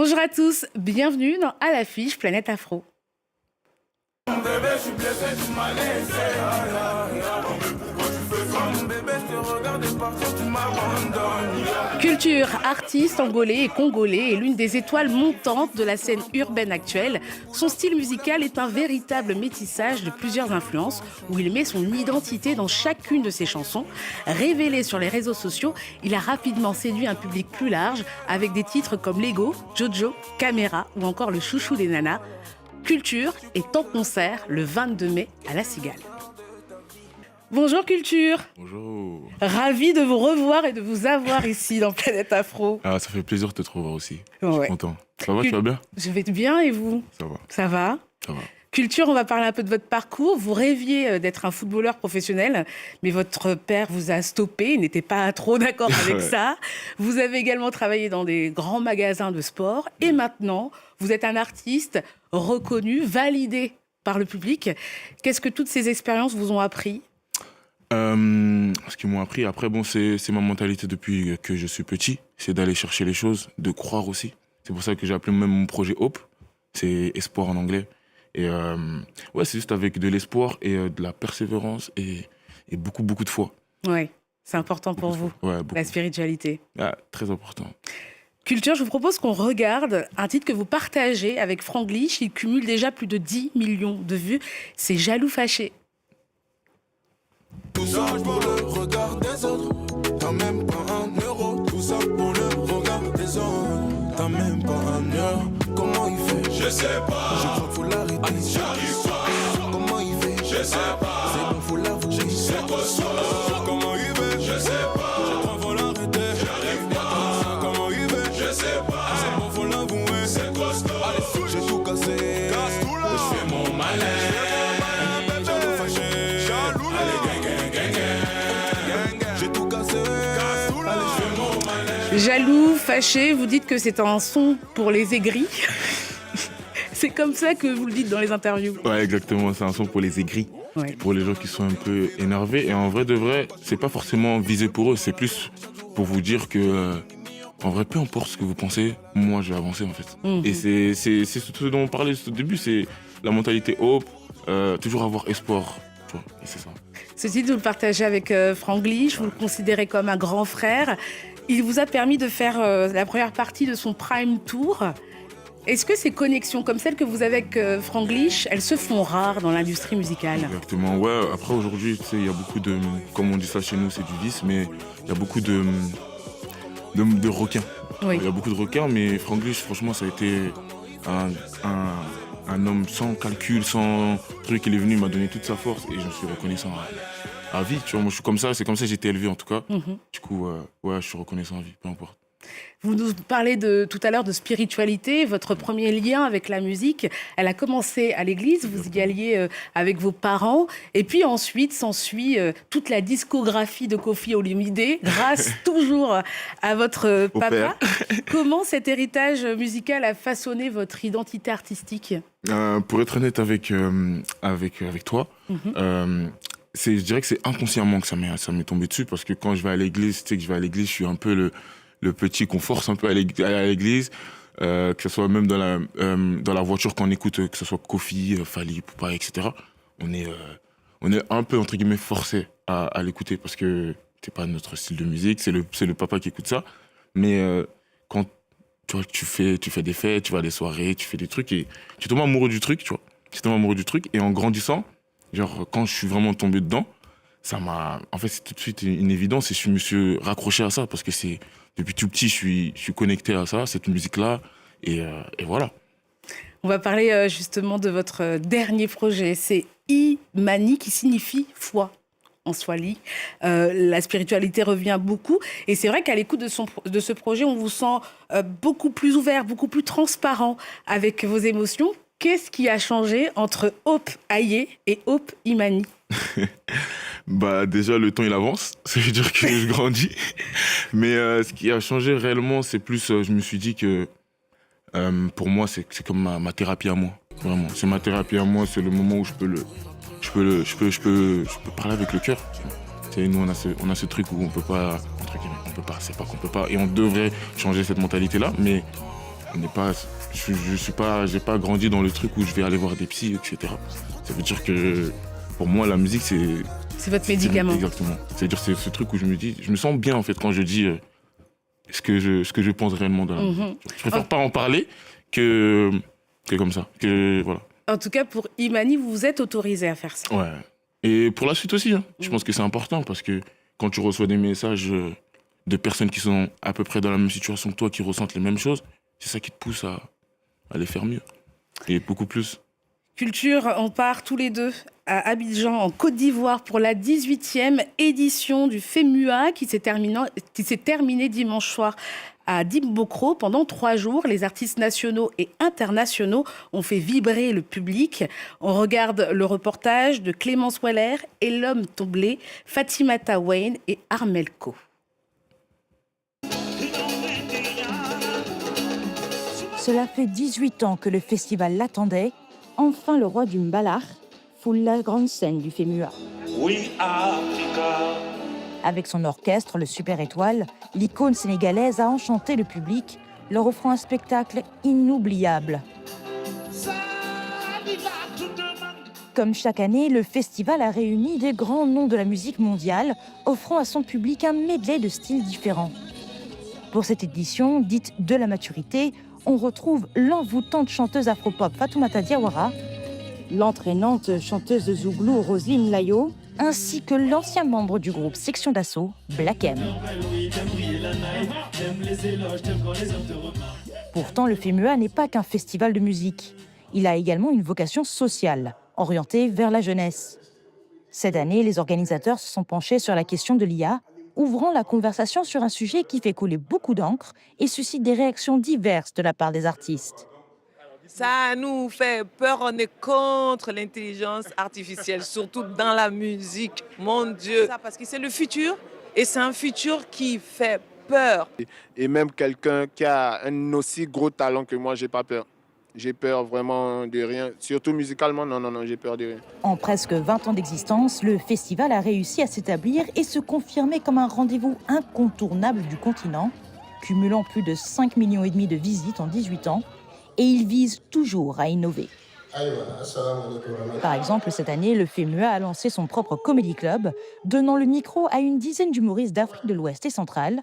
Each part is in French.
Bonjour à tous, bienvenue dans À l'affiche Planète Afro. Bébé, je suis blessé, tu m'as laissé. Pourquoi tu fais comme bébé, je te regarde et partir, tu m'abandonnes. Culture, artiste angolais et congolais est l'une des étoiles montantes de la scène urbaine actuelle. Son style musical est un véritable métissage de plusieurs influences où il met son identité dans chacune de ses chansons. Révélé sur les réseaux sociaux, il a rapidement séduit un public plus large avec des titres comme Lego, Jojo, Caméra ou encore Le Chouchou des Nanas. Culture est en concert le 22 mai à La Cigale. Bonjour Culture. Bonjour. Ravi de vous revoir et de vous avoir ici dans Planète Afro. Ah, ça fait plaisir de te trouver aussi. Je Ouais. suis content. Ça va, tu vas bien? Je vais bien et vous? Ça va. Ça va? Ça va. Culture, on va parler un peu de votre parcours. Vous rêviez d'être un footballeur professionnel, mais votre père vous a stoppé, il n'était pas trop d'accord avec Ouais. ça. Vous avez également travaillé dans des grands magasins de sport et maintenant, vous êtes un artiste reconnu, validé par le public. Qu'est-ce que toutes ces expériences vous ont appris? Ce qu'ils m'ont appris, après, bon, c'est ma mentalité depuis que je suis petit. C'est d'aller chercher les choses, de croire aussi. C'est pour ça que j'ai appelé même mon projet Hope. C'est espoir en anglais. Et ouais, c'est juste avec de l'espoir et de la persévérance et beaucoup, beaucoup de foi. Oui, c'est important pour Beaucoup de vous, foi. Ouais, beaucoup. la spiritualité. Ah, très important. Culture, je vous propose qu'on regarde un titre que vous partagez avec Franglish. Il cumule déjà plus de 10 millions de vues. C'est Jaloux Fâché. Tout ça pour le regard des autres. T'as même pas un euro. Tout ça pour le regard des autres. T'as même pas un euro. Comment il fait? Je sais pas. Je crois qu'il faut l'arrêter. J'arrive pas. Comment il fait? Je sais pas. C'est bon, faut l'avouer. C'est quoi ça? Comment il fait? Je sais pas. Je crois qu'il faut l'arrêter. J'arrive pas. Comment il fait? Je sais pas. C'est bon, faut l'avouer. C'est quoi ça? Allez, j'ai tout cassé. Casse tout là. Je fais mon malin. Jaloux fâché. Jaloux là. J'ai tout cassé. Casse tout là. Allez, je fais mon malin. Jaloux, fâché, vous dites que c'est un son pour les aigris. C'est comme ça que vous le dites dans les interviews. Ouais, exactement. C'est un son pour les aigris. Ouais. Pour les gens qui sont un peu énervés. Et en vrai de vrai, c'est pas forcément visé pour eux. C'est plus pour vous dire que, en vrai, peu importe ce que vous pensez, moi, je vais avancer, en fait. Mhm. Et c'est ce dont on parlait au début, c'est la mentalité hope, toujours avoir espoir. Tu vois, et c'est ça. Ce titre, vous le partagez avec Franglish, vous le considérez comme un grand frère. Il vous a permis de faire la première partie de son Prime Tour. Est-ce que ces connexions comme celles que vous avez avec Franglish, elles se font rares dans l'industrie musicale? Exactement. Ouais, après, aujourd'hui, tu sais, il y a beaucoup de. Comme on dit ça chez nous, c'est du vice, mais il y a beaucoup de requins. Oui. Il y a beaucoup de requins, mais Franglish, franchement, ça a été un homme sans calcul, sans truc. Il est venu, il m'a donné toute sa force et j'en suis reconnaissant à vie. Tu vois, moi, je suis comme ça, c'est comme ça que j'ai été élevé en tout cas. Mhm. Du coup, ouais, je suis reconnaissant à vie, peu importe. Vous nous parlez tout à l'heure de spiritualité. Votre premier lien avec la musique, elle a commencé à l'église. Vous y alliez avec vos parents. Et puis ensuite s'ensuit toute la discographie de Koffi Olomide, grâce toujours à votre Au papa. père. Comment cet héritage musical a façonné votre identité artistique? Pour être honnête avec toi, je dirais que c'est inconsciemment que ça m'est tombé dessus parce que quand je vais à l'église, tu sais que je vais à l'église, je suis un peu le petit qu'on force un peu à l'église, que ce soit même dans la voiture quand on écoute, que ce soit Koffi, Fally, Poupa, etc. On est un peu entre guillemets forcé à l'écouter parce que c'est pas notre style de musique, c'est le papa qui écoute ça. Mais quand tu vois, tu fais des fêtes, tu vas à des soirées, tu fais des trucs et tu tombes amoureux du truc, tu vois. Tu tombes amoureux du truc et en grandissant, genre quand je suis vraiment tombé dedans, en fait c'est tout de suite une évidence et je me suis raccroché à ça parce que depuis tout petit je suis connecté à ça, cette musique-là et voilà. On va parler justement de votre dernier projet. C'est Imani qui signifie foi en swahili. La spiritualité revient beaucoup. Et c'est vrai qu'à l'écoute de ce projet, on vous sent beaucoup plus ouvert, beaucoup plus transparent avec vos émotions. Qu'est-ce qui a changé entre Hope Aye et Hope Imani? Bah déjà le temps il avance, ça veut dire que je grandis. Mais ce qui a changé réellement, c'est plus, je me suis dit que pour moi c'est comme ma thérapie à moi. Vraiment, c'est ma thérapie à moi, c'est le moment où je peux parler avec le cœur. Nous on a ce truc où on peut pas, entre guillemets, c'est pas qu'on peut pas, et on devrait changer cette mentalité là, mais j'ai pas grandi dans le truc où je vais aller voir des psys, etc. Ça veut dire que pour moi, la musique, C'est votre médicament. Exactement. C'est-à-dire c'est ce truc où je me sens bien en fait quand je dis ce que je pense réellement de la musique. Je préfère pas en parler que comme ça. Voilà. En tout cas, pour Imani, vous vous êtes autorisé à faire ça. Ouais. Et pour la suite aussi, hein. Je pense que c'est important parce que quand tu reçois des messages de personnes qui sont à peu près dans la même situation que toi, qui ressentent les mêmes choses, c'est ça qui te pousse à les faire mieux. Et beaucoup plus. Culture, on part tous les deux à Abidjan, en Côte d'Ivoire, pour la 18e édition du FEMUA qui s'est terminée dimanche soir à Dimbokro. Pendant 3 jours, les artistes nationaux et internationaux ont fait vibrer le public. On regarde le reportage de Clémence Waller, Elom Toblé, Fatimata Wayne et Armelco. Cela fait 18 ans que le festival l'attendait. Enfin, le roi du Mbalar foule la grande scène du FEMUA. Oui, Africa. Avec son orchestre, le Super Étoile, l'icône sénégalaise a enchanté le public, leur offrant un spectacle inoubliable. Comme chaque année, le festival a réuni des grands noms de la musique mondiale, offrant à son public un medley de styles différents. Pour cette édition, dite de la maturité, on retrouve l'envoûtante chanteuse afro-pop Fatoumata Diawara, l'entraînante chanteuse zouglou Roselyne Layo, ainsi que l'ancien membre du groupe Section d'Assaut, Black M. Pourtant, le FEMUA n'est pas qu'un festival de musique. Il a également une vocation sociale, orientée vers la jeunesse. Cette année, les organisateurs se sont penchés sur la question de l'IA, ouvrant la conversation sur un sujet qui fait couler beaucoup d'encre et suscite des réactions diverses de la part des artistes. Ça nous fait peur, on est contre l'intelligence artificielle, surtout dans la musique, mon Dieu. Ça, parce que c'est le futur et c'est un futur qui fait peur. Et même quelqu'un qui a un aussi gros talent que moi, j'ai pas peur. J'ai peur vraiment de rien, surtout musicalement, non, j'ai peur de rien. En presque 20 ans d'existence, le festival a réussi à s'établir et se confirmer comme un rendez-vous incontournable du continent, cumulant plus de 5,5 millions de visites en 18 ans, et il vise toujours à innover. Par exemple, cette année, le FEMUA a lancé son propre comedy club, donnant le micro à une dizaine d'humoristes d'Afrique de l'Ouest et centrale,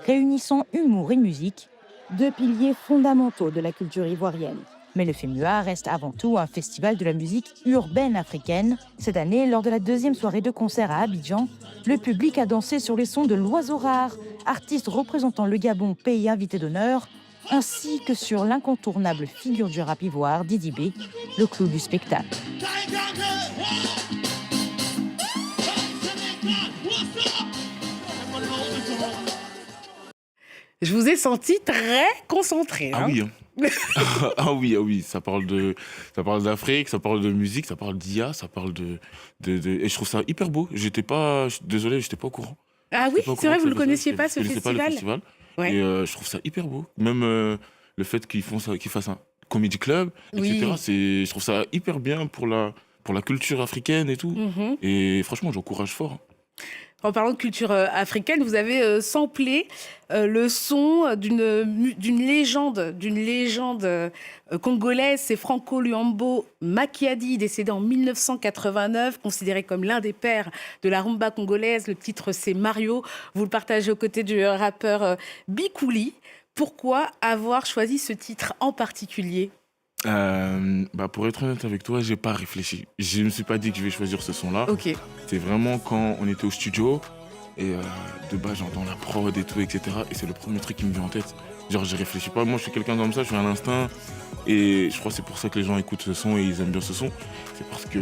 réunissant humour et musique, 2 piliers fondamentaux de la culture ivoirienne. Mais le FEMUA reste avant tout un festival de la musique urbaine africaine. Cette année, lors de la 2e soirée de concert à Abidjan, le public a dansé sur les sons de l'Oiseau Rare, artiste représentant le Gabon, pays invité d'honneur, ainsi que sur l'incontournable figure du rap ivoire, Didi B, le clou du spectacle. Je vous ai senti très concentré. Ah oui, hein. ah oui, ça parle d'Afrique, ça parle de musique, ça parle d'IA, ça parle de... Et je trouve ça hyper beau. Désolé, j'étais pas au courant. Ah oui, c'est vrai, vous ne le connaissiez pas, ce festival. Je connaissais pas le festival. Ouais. Et je trouve ça hyper beau. Même le fait qu'ils fassent un comedy club, etc. Je trouve ça hyper bien pour la culture africaine et tout. Mm-hmm. Et franchement, j'encourage fort. En parlant de culture africaine, vous avez samplé le son d'une légende congolaise, c'est Franco Luambo Makiadi, décédé en 1989, considéré comme l'un des pères de la rumba congolaise. Le titre, c'est Mario. Vous le partagez aux côtés du rappeur Bikouli. Pourquoi avoir choisi ce titre en particulier ? Pour être honnête avec toi, j'ai pas réfléchi. Je me suis pas dit que je vais choisir ce son-là. Okay. C'est vraiment quand on était au studio et de base j'entends la prod et tout, etc. Et c'est le premier truc qui me vient en tête. Genre je réfléchis pas. Moi je suis quelqu'un comme ça, je suis un instinct. Et je crois que c'est pour ça que les gens écoutent ce son et ils aiment bien ce son. C'est parce que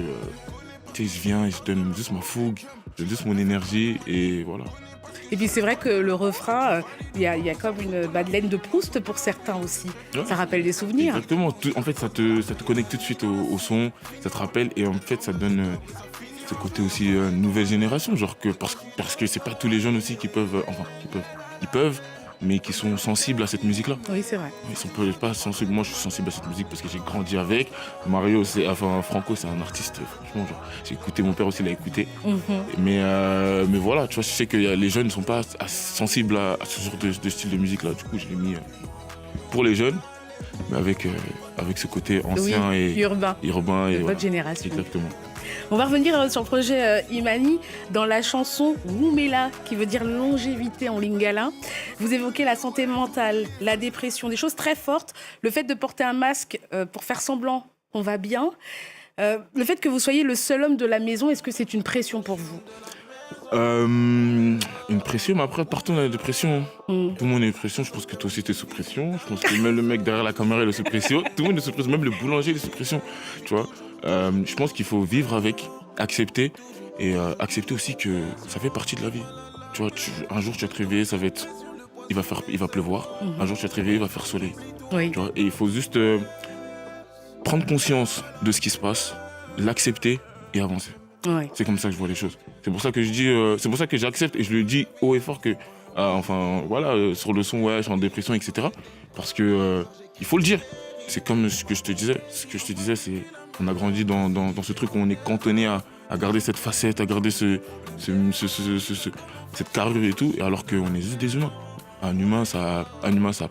je viens et je donne juste ma fougue, je donne juste mon énergie et voilà. Et puis c'est vrai que le refrain, il y a comme une Madeleine de Proust pour certains aussi. Ouais, ça rappelle des souvenirs. Exactement. En fait, ça te connecte tout de suite au son, ça te rappelle et en fait, ça donne ce côté aussi nouvelle génération, genre parce que c'est pas tous les jeunes aussi qui peuvent, ils peuvent, mais qui sont sensibles à cette musique-là. Oui, c'est vrai. Ils sont pas sensibles. Moi, je suis sensible à cette musique parce que j'ai grandi avec. Franco, c'est un artiste. Franchement, genre, j'ai écouté, mon père aussi l'a écouté. Mm-hmm. Mais voilà, tu vois, je sais que les jeunes ne sont pas sensibles à ce genre de style de musique-là. Du coup, je l'ai mis pour les jeunes mais avec ce côté ancien Oui, et urbain. urbain. De Et votre voilà. génération. Exactement. On va revenir sur le projet Imani dans la chanson Wumela, qui veut dire longévité en lingala. Vous évoquez la santé mentale, la dépression, des choses très fortes. Le fait de porter un masque pour faire semblant qu'on va bien. Le fait que vous soyez le seul homme de la maison, est-ce que c'est une pression pour vous ? Une pression, mais après, partons dans la dépression. Mm. Tout le monde est sous pression. Je pense que toi aussi, t'es sous pression. Je pense que même le mec derrière la caméra, il est sous pression. Tout le monde est sous pression. Même le boulanger, il est sous pression. Tu vois, je pense qu'il faut vivre avec, accepter. Et accepter aussi que ça fait partie de la vie. Tu vois, un jour, tu vas te réveiller, il va pleuvoir. Un jour, tu vas te réveiller, il va faire soleil. Oui. Tu vois, et il faut juste prendre conscience de ce qui se passe, l'accepter et avancer. Ouais. C'est comme ça que je vois les choses. C'est pour ça que je dis, c'est pour ça que j'accepte et je le dis haut et fort que, sur le son, ouais, je suis en dépression, etc. Parce que il faut le dire. C'est comme ce que je te disais. Ce que je te disais, c'est qu'on a grandi dans ce truc où on est cantonné à garder cette facette, à garder cette carrure et tout, alors qu'on est juste des humains. Un humain, ça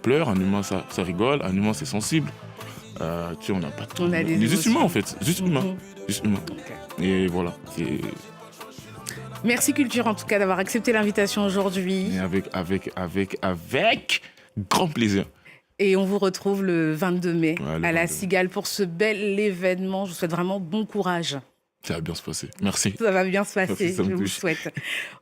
pleure, un humain, ça rigole, un humain, c'est sensible. Tu sais, on n'a pas tout. On a des est juste émotions. humains, en fait. Juste humains. Juste humains. Ok. Et voilà. Merci Culture en tout cas d'avoir accepté l'invitation aujourd'hui. Et avec grand plaisir. Et on vous retrouve le 22 mai Ouais, le à la 22. Cigale pour ce bel événement. Je vous souhaite vraiment bon courage. Ça va bien se passer. Merci. Ça va bien se passer, Merci, ça me je vous touche. souhaite.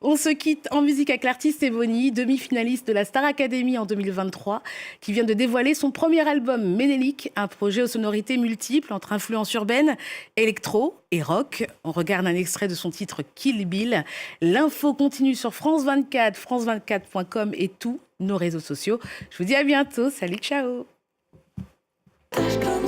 On se quitte en musique avec l'artiste Ebony, demi-finaliste de la Star Academy en 2023, qui vient de dévoiler son premier album Ménélique, un projet aux sonorités multiples entre influences urbaines, électro et rock. On regarde un extrait de son titre Kill Bill. L'info continue sur France 24, france24.com et tous nos réseaux sociaux. Je vous dis à bientôt. Salut, ciao. Comme